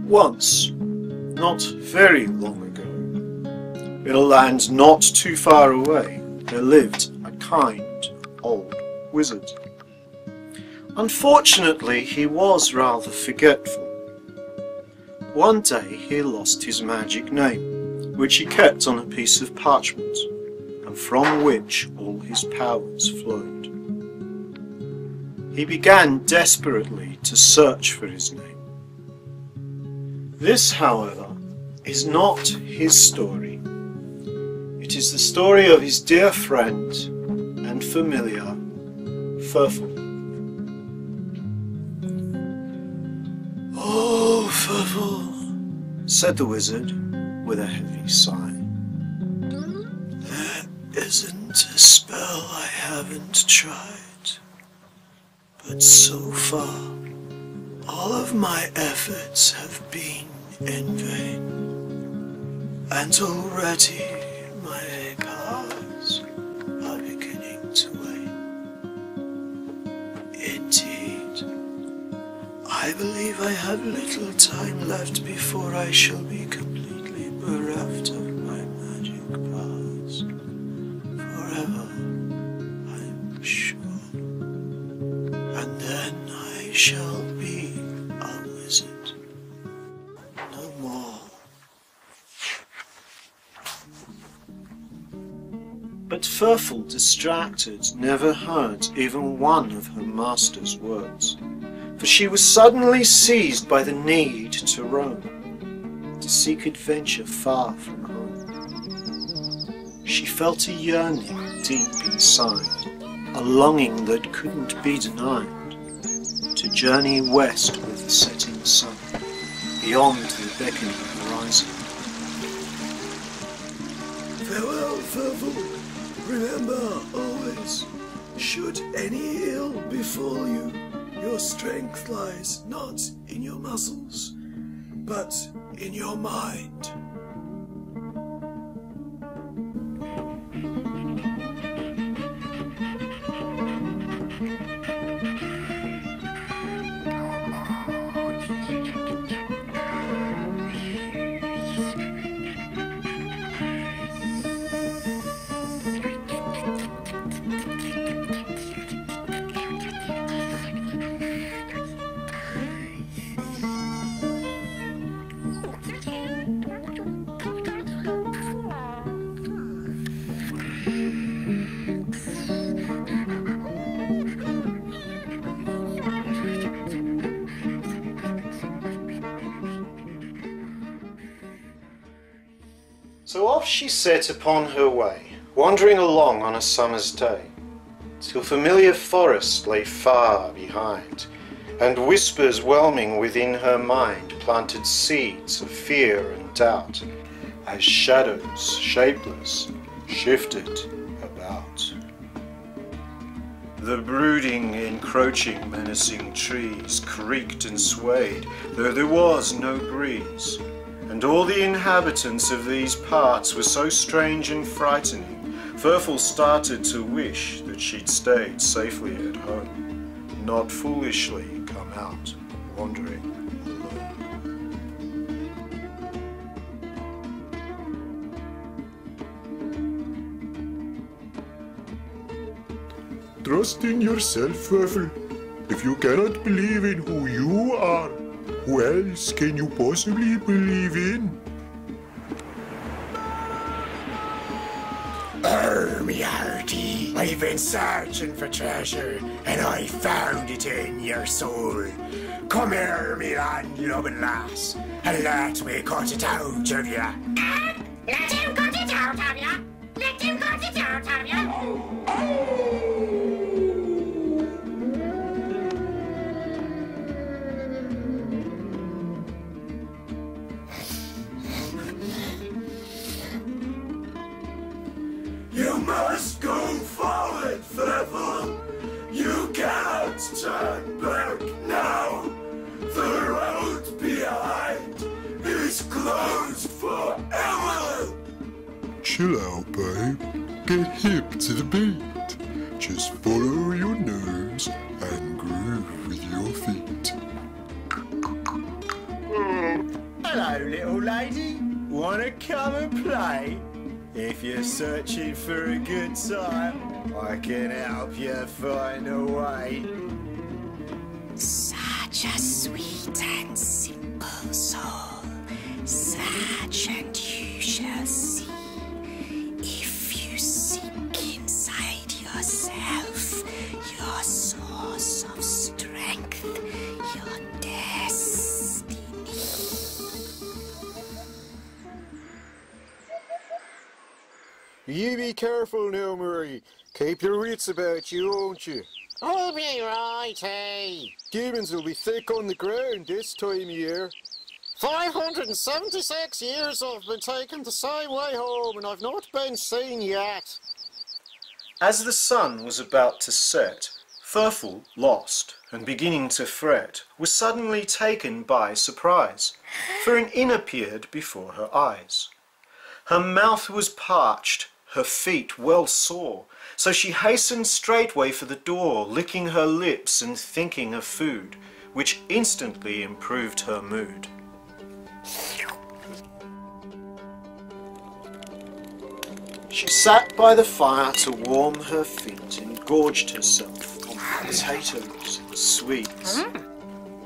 Once, not very long ago, in a land not too far away, there lived a kind old wizard. Unfortunately, he was rather forgetful. One day he lost his magic name, which he kept on a piece of parchment, and from which all his powers flowed. He began desperately to search for his name. This, however, is not his story. It is the story of his dear friend and familiar, Furfel. "Oh, Furfel," said the wizard with a heavy sigh. "There isn't a spell I haven't tried, but so far all of my efforts have been in vain, and already my powers are beginning to wane. Indeed, I believe I have little time left before I shall be completely bereft of my magic powers. Forever, I'm sure. And then I shall be a wizard. No more." But Furfel, distracted, never heard even one of her master's words, for she was suddenly seized by the need to roam, to seek adventure far from home. She felt a yearning deep inside, a longing that couldn't be denied, to journey west with the setting sun, beyond the beckoning horizon. "Farewell, Furfel. Remember always, should any ill befall you, your strength lies not in your muscles, but in your mind." So off she set upon her way, wandering along on a summer's day, till familiar forest lay far behind, and whispers whelming within her mind planted seeds of fear and doubt, as shadows, shapeless, shifted about. The brooding, encroaching, menacing trees creaked and swayed, though there was no breeze. And all the inhabitants of these parts were so strange and frightening, Furfel started to wish that she'd stayed safely at home, not foolishly come out wandering alone. Trust in yourself, Furfel. If you cannot believe in who you are, who else can you possibly believe in? Me hearty, I've been searching for treasure, and I found it in your soul. Come here, me land-loving lass, and let me cut it out of ya. Let him cut it out of ya! Let him cut it out of ya! You must go forward, Furfel. You cannot turn back now. The road behind is closed forever. Chill out, babe. Get hip to the beat. Just follow your nose and groove with your feet. Hello, little lady. Wanna come and play? If you're searching for a good time, I can help you find a way. Such a sweet and simple soul, such and you shall see. If you sink inside yourself, your source of strength, your destiny. You be careful now, Murray. Keep your wits about you, won't you? I'll be right, hey. Gibbons will be thick on the ground this time of year. 576 years I've been taking the same way home and I've not been seen yet. As the sun was about to set, Furful, lost and beginning to fret, was suddenly taken by surprise, for an inn appeared before her eyes. Her mouth was parched, her feet well sore, so she hastened straightway for the door, licking her lips and thinking of food, which instantly improved her mood. She sat by the fire to warm her feet and gorged herself on potatoes and sweets.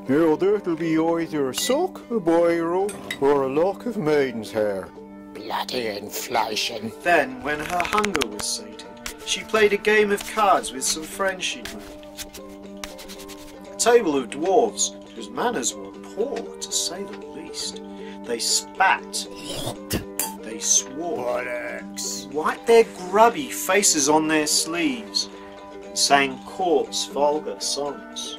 Now that'll be either a sock, a biro, or a lock of maiden's hair. Bloody inflation. Then, when her hunger was sated, she played a game of cards with some friends she'd made. A table of dwarves, whose manners were poor, to say the least. They spat, they swore, Bollocks. wiped their grubby faces on their sleeves, and sang coarse, vulgar songs.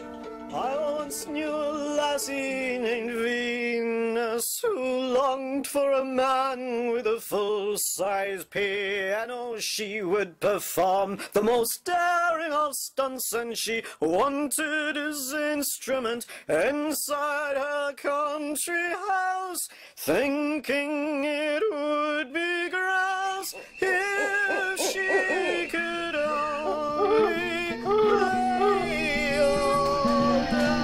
I once knew a lassie named Venus who longed for a man with a full-size piano. She would perform the most daring of stunts, and she wanted his instrument inside her country house, thinking it would be grouse if she could only play all night.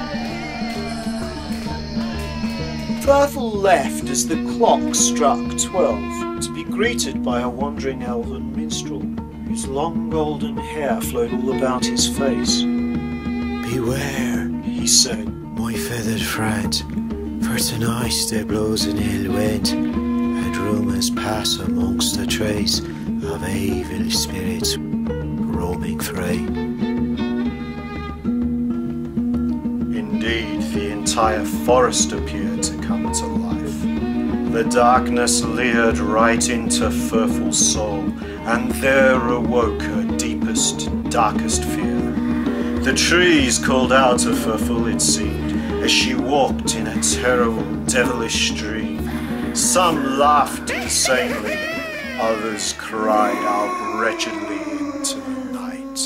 Furful left as the clock struck 12, to be greeted by a wandering elven minstrel, whose long golden hair flowed all about his face. Beware, He said, my feathered friend, for tonight there blows an ill wind, and rumours pass amongst the trace of evil spirits roaming free. Indeed, the entire forest appeared to come to life. The darkness leered right into Furful's soul, and there awoke her deepest, darkest fear. The trees called out to Furful, it seemed, as she walked in a terrible, devilish dream. Some laughed insanely, others cried out wretchedly into the night.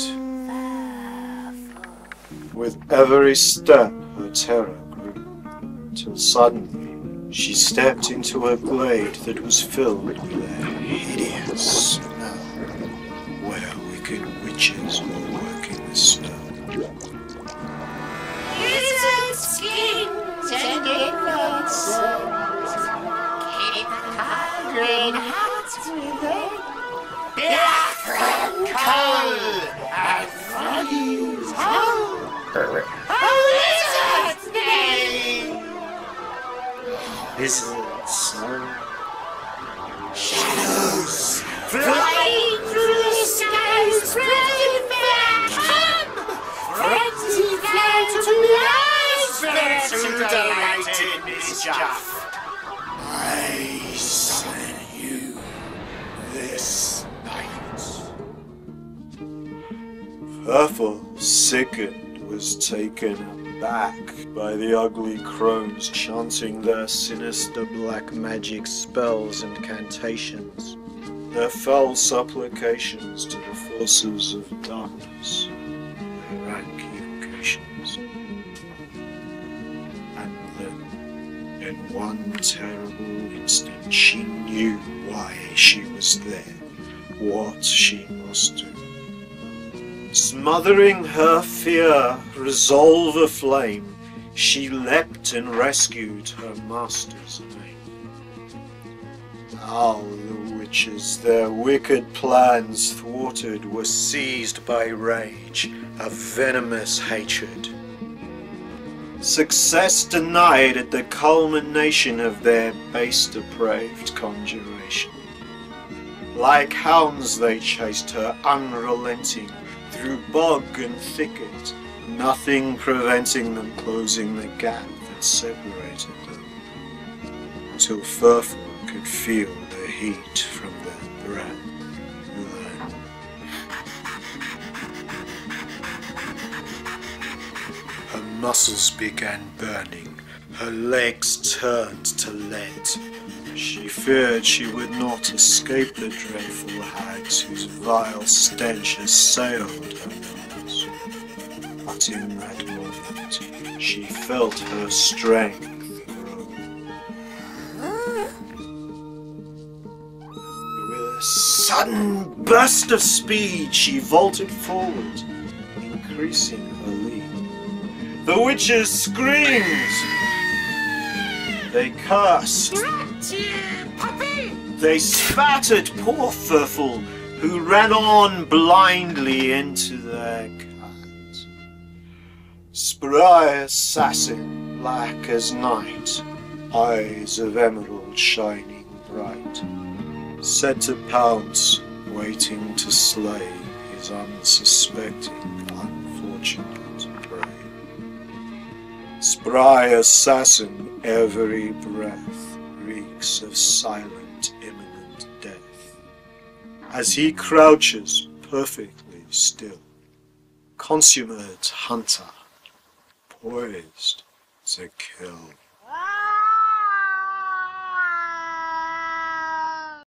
With every step, her terror grew, till suddenly she stepped into a glade that was filled with a hideous smell, where wicked witches were working the spell. Lizard skins and innocent, keep cauldron hot within. Black from coal and Freddy's hole. A lizard's name. Lizards, Shadows flying through the sky, spreading their come. Frenzy fled to the eyes, spirits who delight in mischief. I summon you this night. Furful, sickened, was taken aback by the ugly crones chanting their sinister black magic spells and cantations, their foul supplications to the forces of darkness, their rank evocations. And then, in one terrible instant, she knew why she was there, what she must do. Smothering her fear, resolve aflame, she leapt and rescued her master's name. How the witches, their wicked plans thwarted, were seized by rage, a venomous hatred. Success denied at the culmination of their base depraved conjuration. Like hounds they chased her unrelenting, through bog and thicket, nothing preventing them closing the gap that separated them, till Furfur could feel the heat from their breath. Her muscles began burning, her legs turned to lead. She feared she would not escape the dreadful hags whose vile stench assailed her nose. But in that moment, she felt her strength grow. With a sudden burst of speed, she vaulted forward, increasing her lead. The witches screamed. They cursed. They spat at poor Furful, who ran on blindly into their cat. Spry assassin, black as night, eyes of emerald shining bright, set to pounce, waiting to slay his unsuspecting, unfortunate prey. Spry assassin, every breath reeks of silent, imminent death, as he crouches perfectly still, consummate hunter, poised to kill.